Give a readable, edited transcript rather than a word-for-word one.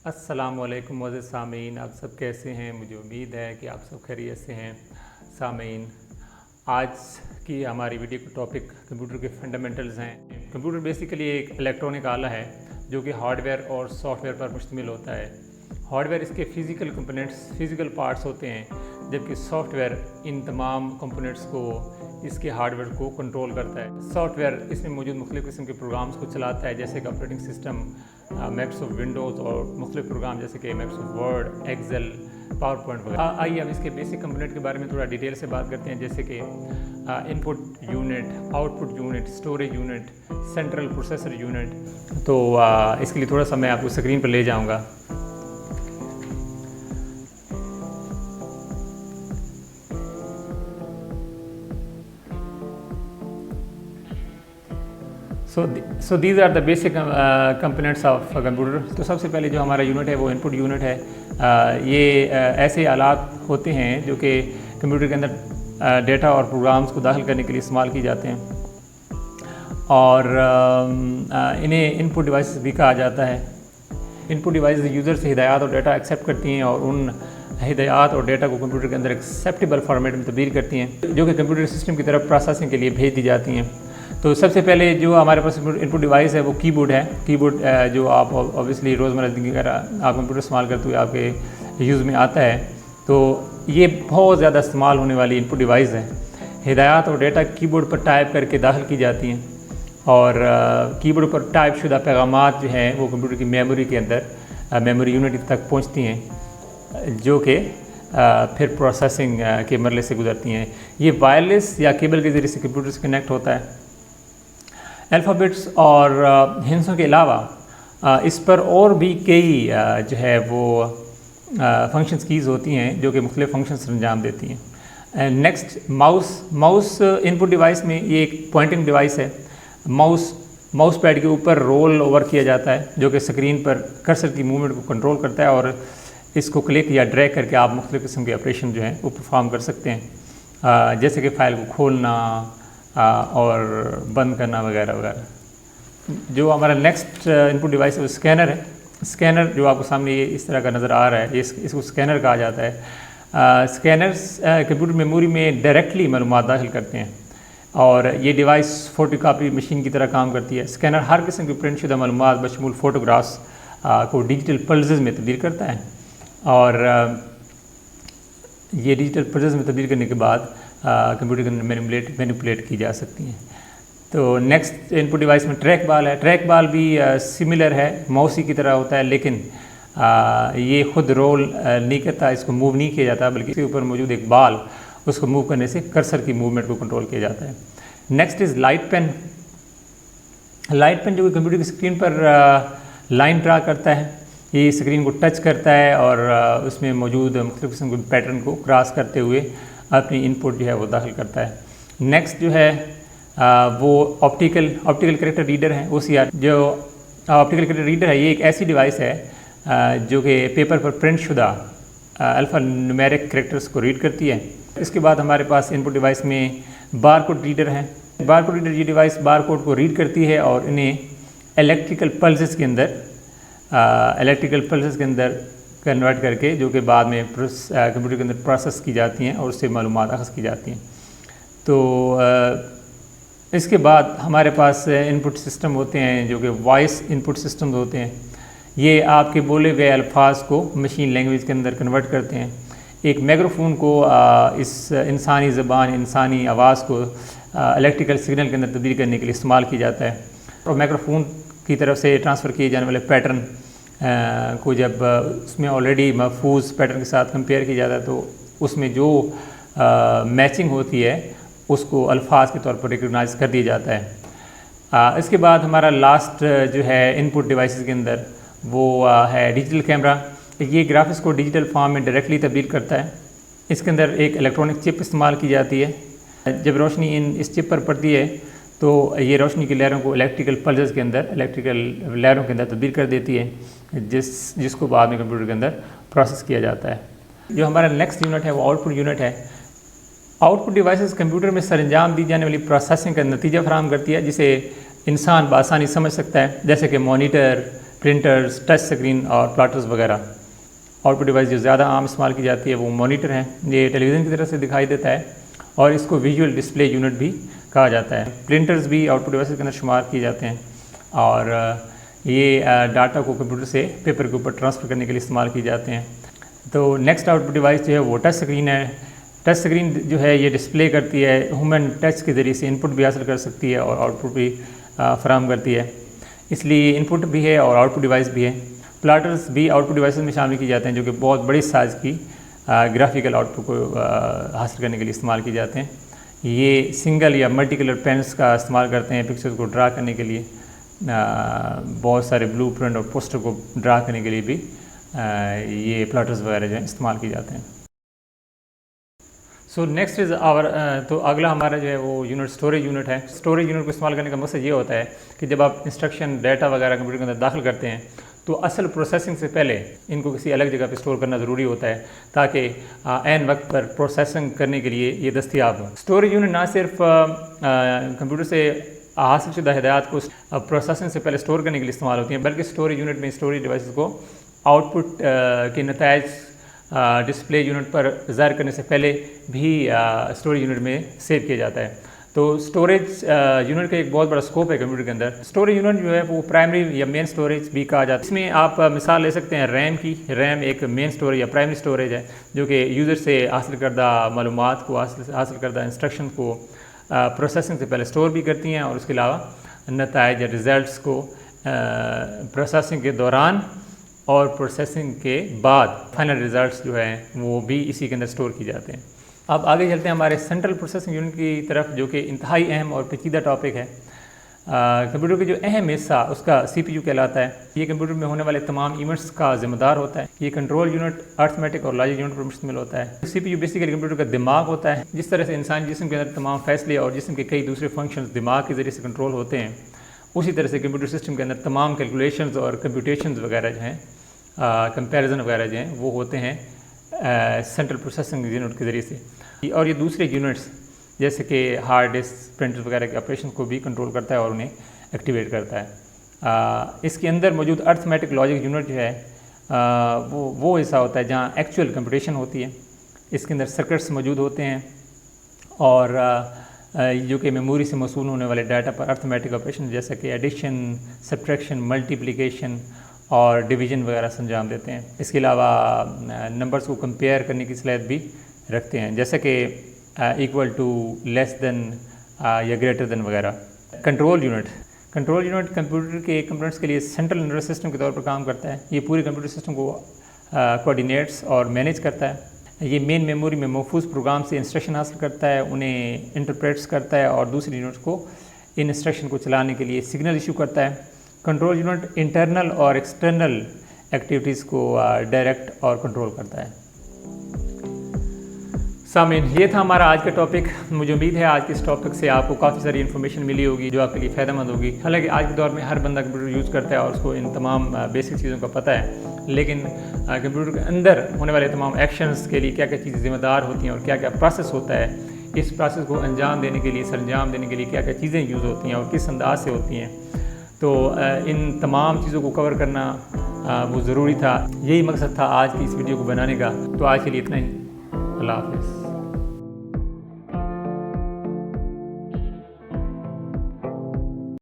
السلام علیکم معزز سامعین، آپ سب کیسے ہیں؟ مجھے امید ہے کہ آپ سب خیریت سے ہیں۔ سامعین، آج کی ہماری ویڈیو کا ٹاپک کمپیوٹر کے فنڈامنٹلز ہیں۔ کمپیوٹر بیسیکلی ایک الیکٹرانک آلہ ہے جو کہ ہارڈ ویئر اور سافٹ ویئر پر مشتمل ہوتا ہے۔ ہارڈ ویئر اس کے فزیکل کمپوننٹس، فزیکل پارٹس ہوتے ہیں، جبکہ سافٹ ویئر ان تمام کمپوننٹس کو، اس کے ہارڈ ویئر کو کنٹرول کرتا ہے۔ سافٹ ویئر اس میں موجود مختلف قسم کے پروگرامز کو چلاتا ہے، جیسے کہ آپریٹنگ سسٹم، مائکروسافٹ ونڈوز اور مختلف پروگرام جیسے کہ Microsoft Word, Excel, PowerPoint وغیرہ۔ آئیے اب اس کے بیسک کمپوننٹ کے بارے میں تھوڑا ڈیٹیل سے بات کرتے ہیں، جیسے کہ input unit, output unit, storage unit, central processor unit. تو اس کے لیے تھوڑا سا میں آپ کو اسکرین پر لے جاؤں گا۔ So these are the basic components of computer۔ تو سب سے پہلے جو ہمارا یونٹ ہے وہ ان پٹ یونٹ ہے۔ یہ ایسے آلات ہوتے ہیں جو کہ کمپیوٹر کے اندر ڈیٹا اور پروگرامز کو داخل کرنے کے لیے استعمال کی جاتے ہیں، اور انہیں ان پٹ ڈیوائسز بھی کہا جاتا ہے۔ ان پٹ ڈیوائسز یوزر سے ہدایات اور ڈیٹا ایکسیپٹ کرتی ہیں اور ان ہدایات اور ڈیٹا کو کمپیوٹر کے اندر ایکسیپٹیبل فارمیٹ میں تبدیل کرتی ہیں، جو کہ کمپیوٹر سسٹم کی طرف پروسیسنگ کے لیے بھیج دی جاتی ہیں۔ تو سب سے پہلے جو ہمارے پاس ان پٹ ڈیوائس ہے وہ کی بورڈ ہے۔ کی بورڈ جو آپ اوبیسلی روزمرہ زندگی کا آپ کمپیوٹر استعمال کرتے ہوئے آپ کے یوز میں آتا ہے، تو یہ بہت زیادہ استعمال ہونے والی ان پٹ ڈیوائس ہے۔ ہدایات اور ڈیٹا کی بورڈ پر ٹائپ کر کے داخل کی جاتی ہیں، اور کی بورڈ پر ٹائپ شدہ پیغامات جو ہیں وہ کمپیوٹر کی میموری کے اندر، میموری یونٹ تک پہنچتی ہیں، جو کہ پھر پروسیسنگ کے مرحلے سے گزرتی ہیں۔ یہ وائرلیس یا کیبل کے ذریعے سے کمپیوٹر سے کنیکٹ ہوتا ہے۔ الفابیٹس اور ہنسوں کے علاوہ اس پر اور بھی کئی جو ہے وہ فنکشنز کیز ہوتی ہیں جو کہ مختلف فنکشنز انجام دیتی ہیں۔ نیکسٹ ماؤس ان پٹ ڈیوائس میں یہ ایک پوائنٹنگ ڈیوائس ہے۔ ماؤس پیڈ کے اوپر رول اوور کیا جاتا ہے، جو کہ اسکرین پر کرسر کی موومنٹ کو کنٹرول کرتا ہے، اور اس کو کلک یا ڈریگ کر کے آپ مختلف قسم کے آپریشن جو ہیں وہ پرفارم کر سکتے ہیں، جیسے کہ فائل کو کھولنا اور بند کرنا وغیرہ وغیرہ۔ جو ہمارا نیکسٹ ان پٹ ڈیوائس ہے وہ اسکینر ہے۔ اسکینر جو آپ کو سامنے یہ اس طرح کا نظر آ رہا ہے، اس کو اسکینر کہا جاتا ہے۔ اسکینرز کمپیوٹر میموری میں ڈائریکٹلی معلومات داخل کرتے ہیں، اور یہ ڈیوائس فوٹو کاپی مشین کی طرح کام کرتی ہے۔ اسکینر ہر قسم کی پرنٹ شدہ معلومات بشمول فوٹوگرافس کو ڈیجیٹل پلزز میں تبدیل کرتا ہے، اور یہ ڈیجیٹل پلزز میں تبدیل کرنے کے بعد کمپیوٹر کے اندر مینیپولیٹ کی جا سکتی ہیں۔ تو نیکسٹ ان پٹ ڈیوائس میں ٹریک بال ہے۔ ٹریک بال بھی سملر ہے، ماؤسی کی طرح ہوتا ہے، لیکن یہ خود رول نہیں کرتا، اس کو موو نہیں کیا جاتا، بلکہ اس کے اوپر موجود ایک بال، اس کو موو کرنے سے کرسر کی موومنٹ کو کنٹرول کیا جاتا ہے۔ Next is light pen. Light pen جو کہ کمپیوٹر کی اسکرین پر لائن ڈرا کرتا ہے، یہ اسکرین کو ٹچ کرتا ہے اور اس میں موجود مختلف قسم کے پیٹرن کو کراس کرتے ہوئے اپنی ان پٹ جو ہے وہ داخل کرتا ہے۔ نیکسٹ جو ہے وہ آپٹیکل کریکٹر ریڈر ہے، OCR۔ جو آپٹیکل کریکٹر ریڈر ہے، یہ ایک ایسی ڈیوائس ہے جو کہ پیپر پر پرنٹ شدہ الفا نیومیرک کریکٹرز کو ریڈ کرتی ہے۔ اس کے بعد ہمارے پاس ان پٹ ڈیوائس میں بار کوڈ ریڈر ہے۔ بار کوڈ ریڈر یہ ڈیوائس بار کوڈ کو ریڈ کرتی ہے اور انہیں الیکٹریکل پلسز کے اندر کنورٹ کر کے، جو کہ بعد میں کمپیوٹر کے اندر پروسیس کی جاتی ہیں اور اس سے معلومات اخذ کی جاتی ہیں۔ تو اس کے بعد ہمارے پاس ان پٹ سسٹم ہوتے ہیں جو کہ وائس ان پٹ سسٹمز ہوتے ہیں۔ یہ آپ کے بولے ہوئے الفاظ کو مشین لینگویج کے اندر کنورٹ کرتے ہیں۔ ایک مائکروفون کو اس انسانی زبان، انسانی آواز کو الیکٹریکل سگنل کے اندر تبدیل کرنے کے لیے استعمال کیا جاتا ہے، اور مائکروفون کی طرف سے ٹرانسفر کیے جانے والے پیٹرن کو جب اس میں آلریڈی محفوظ پیٹرن کے ساتھ کمپیئر کیا جاتا ہے، تو اس میں جو میچنگ ہوتی ہے اس کو الفاظ کے طور پر ریکگنائز کر دیا جاتا ہے۔ اس کے بعد ہمارا لاسٹ جو ہے ان پٹ ڈیوائسز کے اندر وہ ہے ڈیجیٹل کیمرہ۔ یہ گرافکس کو ڈیجیٹل فارم میں ڈائریکٹلی تبدیل کرتا ہے۔ اس کے اندر ایک الیکٹرانک چپ استعمال کی جاتی ہے۔ جب روشنی اس چپ پر پڑتی ہے تو یہ روشنی کی لہروں کو الیکٹریکل پلزز کے اندر، الیکٹریکل لہروں کے اندر تبدیل کر دیتی ہے، جس کو بعد میں کمپیوٹر کے اندر پروسیس کیا جاتا ہے۔ جو ہمارا نیکسٹ یونٹ ہے وہ آؤٹ پٹ یونٹ ہے۔ آؤٹ پٹ ڈیوائسز کمپیوٹر میں سر انجام دی جانے والی پروسیسنگ کا نتیجہ فراہم کرتی ہے، جسے انسان بآسانی سمجھ سکتا ہے، جیسے کہ مانیٹر، پرنٹرز، ٹچ اسکرین اور پلاٹرز وغیرہ۔ آؤٹ پٹ ڈیوائس جو زیادہ عام استعمال کی جاتی ہے وہ مانیٹر ہیں، یہ ٹیلی ویژن کی طرح سے دکھائی دیتا ہے اور اس کو ویژول ڈسپلے یونٹ بھی کہا جاتا ہے۔ پرنٹرز بھی آؤٹ پٹ ڈیوائسز کے اندر شمار کیے جاتے ہیں اور یہ ڈاٹا کو کمپیوٹر سے پیپر کے اوپر ٹرانسفر کرنے کے لیے استعمال کیے جاتے ہیں۔ تو نیکسٹ آؤٹ پٹ ڈیوائس جو ہے وہ ٹچ اسکرین ہے۔ ٹچ اسکرین جو ہے یہ ڈسپلے کرتی ہے، ہیومن ٹچ کے ذریعے سے انپٹ بھی حاصل کر سکتی ہے اور آؤٹ پٹ بھی فراہم کرتی ہے، اس لیے انپٹ بھی ہے اور آؤٹ پٹ ڈیوائس بھی ہے۔ پلاٹرز بھی آؤٹ پٹ ڈیوائسز میں شامل کی جاتے ہیں جو کہ بہت بڑی سائز کی گرافیکل آؤٹ پٹ کو حاصل کرنے کے لیے استعمال کیے جاتے ہیں۔ یہ سنگل یا ملٹی کلر پینس کا استعمال کرتے ہیں پکچرز کو ڈرا کرنے کے لیے، بہت سارے بلو پرنٹ اور پوسٹر کو ڈرا کرنے کے لیے بھی یہ پلاٹرز وغیرہ جو ہیں استعمال کیے جاتے ہیں۔ سو نیکسٹ از آور تو اگلا ہمارا جو ہے وہ یونٹ اسٹوریج یونٹ ہے۔ اسٹوریج یونٹ کو استعمال کرنے کا مقصد یہ ہوتا ہے کہ جب آپ انسٹرکشن ڈیٹا وغیرہ کمپیوٹر کے اندر داخل کرتے ہیں تو اصل پروسیسنگ سے پہلے ان کو کسی الگ جگہ پہ اسٹور کرنا ضروری ہوتا ہے تاکہ عین وقت پر پروسیسنگ کرنے کے لیے یہ دستیاب ہو۔ اسٹوریج یونٹ نہ صرف کمپیوٹر سے حاصل شدہ ہدایات کو پروسیسنگ سے پہلے اسٹور کرنے کے لیے استعمال ہوتی ہیں، بلکہ اسٹوریج یونٹ میں اسٹوریج ڈیوائسز کو آؤٹ پٹ کے نتائج ڈسپلے یونٹ پر ظاہر کرنے سے پہلے بھی اسٹوریج یونٹ میں سیو کیا جاتا ہے۔ تو اسٹوریج یونٹ کا ایک بہت بڑا اسکوپ ہے کمپیوٹر کے اندر۔ اسٹوریج یونٹ جو ہے وہ پرائمری یا مین اسٹوریج بھی کہا جاتا ہے۔ اس میں آپ مثال لے سکتے ہیں ریم کی۔ ریم ایک مین اسٹوریج یا پرائمری اسٹوریج ہے جو کہ یوزر سے حاصل کردہ معلومات کو حاصل کردہ انسٹرکشن کو پروسیسنگ سے پہلے اسٹور بھی کرتی ہیں اور اس کے علاوہ نتائج یا ریزلٹس کو پروسیسنگ کے دوران اور پروسیسنگ کے بعد فائنل ریزلٹس جو ہیں وہ بھی اسی کے اندر اسٹور کی جاتے ہیں۔ اب آگے چلتے ہیں ہمارے سینٹرل پروسیسنگ یونٹ کی طرف، جو کہ انتہائی اہم اور پیچیدہ ٹاپک ہے۔ کمپیوٹر کے جو اہم حصہ اس کا سی پی یو کہلاتا ہے۔ یہ کمپیوٹر میں ہونے والے تمام ایونٹس کا ذمہ دار ہوتا ہے۔ یہ کنٹرول یونٹ ارتھمیٹک اور لاجک یونٹ پر مشتمل ہوتا ہے۔ سی پی یو بیسیکلی کمپیوٹر کا دماغ ہوتا ہے۔ جس طرح سے انسانی جسم کے اندر تمام فیصلے اور جسم کے کئی دوسرے فنکشنز دماغ کے ذریعے سے کنٹرول ہوتے ہیں، اسی طرح سے کمپیوٹر سسٹم کے اندر تمام کیلکولیشنز اور کمپیوٹیشنز وغیرہ جو ہیں، کمپیریزن وغیرہ جو ہیں، وہ ہوتے ہیں سینٹرل پروسیسنگ یونٹ کے ذریعے سے۔ اور یہ دوسرے یونٹس جیسے کہ ہارڈ ڈسک، پرنٹر وغیرہ کے آپریشن کو بھی کنٹرول کرتا ہے اور انہیں ایکٹیویٹ کرتا ہے۔ اس کے اندر موجود ارتھمیٹک لاجک یونٹ جو ہے وہ حصہ ہوتا ہے جہاں ایکچوئل کمپٹیشن ہوتی ہے۔ اس کے اندر سرکٹس موجود ہوتے ہیں اور جو کہ میموری سے موصول ہونے والے ڈاٹا پر ارتھمیٹک آپریشن جیسا کہ ایڈیشن، سبٹریکشن، ملٹیپلیکیشن اور ڈویژن وغیرہ سے انجام دیتے ہیں۔ اس کے علاوہ نمبرز کو کمپیئر کرنے کی صلاحیت بھی رکھتے ہیں، جیسا کہ ایکول ٹو، لیس دین یا گریٹر دین وغیرہ۔ کنٹرول یونٹ کمپیوٹر کے کمپوننٹس کے لیے سینٹرل نروس سسٹم کے طور پر کام کرتا ہے۔ یہ پورے کمپیوٹر سسٹم کو کوآرڈینیٹس اور مینیج کرتا ہے۔ یہ مین میموری میں محفوظ پروگرام سے انسٹرکشن حاصل کرتا ہے، انہیں انٹرپریٹس کرتا ہے اور دوسری یونٹس کو ان انسٹرکشن کو چلانے کے لیے سگنل ایشو کرتا ہے۔ کنٹرول یونٹ انٹرنل اور ایکسٹرنل ایکٹیویٹیز کو ڈائریکٹ اور کنٹرول کرتا ہے۔ سامعین، یہ تھا ہمارا آج کا ٹاپک۔ مجھے امید ہے آج کے اس ٹاپک سے آپ کو کافی ساری انفارمیشن ملی ہوگی جو آپ کے لیے فائدہ مند ہوگی۔ حالانکہ آج کے دور میں ہر بندہ کمپیوٹر یوز کرتا ہے اور اس کو ان تمام بیسک چیزوں کا پتہ ہے، لیکن کمپیوٹر کے اندر ہونے والے تمام ایکشنز کے لیے کیا کیا چیزیں ذمہ دار ہوتی ہیں اور کیا کیا پروسیس ہوتا ہے، اس پروسیس کو انجام دینے کے لیے، سر انجام دینے کے لیے کیا کیا چیزیں یوز ہوتی ہیں اور کس انداز سے ہوتی ہیں، تو ان تمام چیزوں کو کور کرنا وہ ضروری تھا۔ یہی مقصد تھا آج کی اس ویڈیو کو بنانے کا۔ تو آج کے لیے اتنا ہی۔ اللہ حافظ۔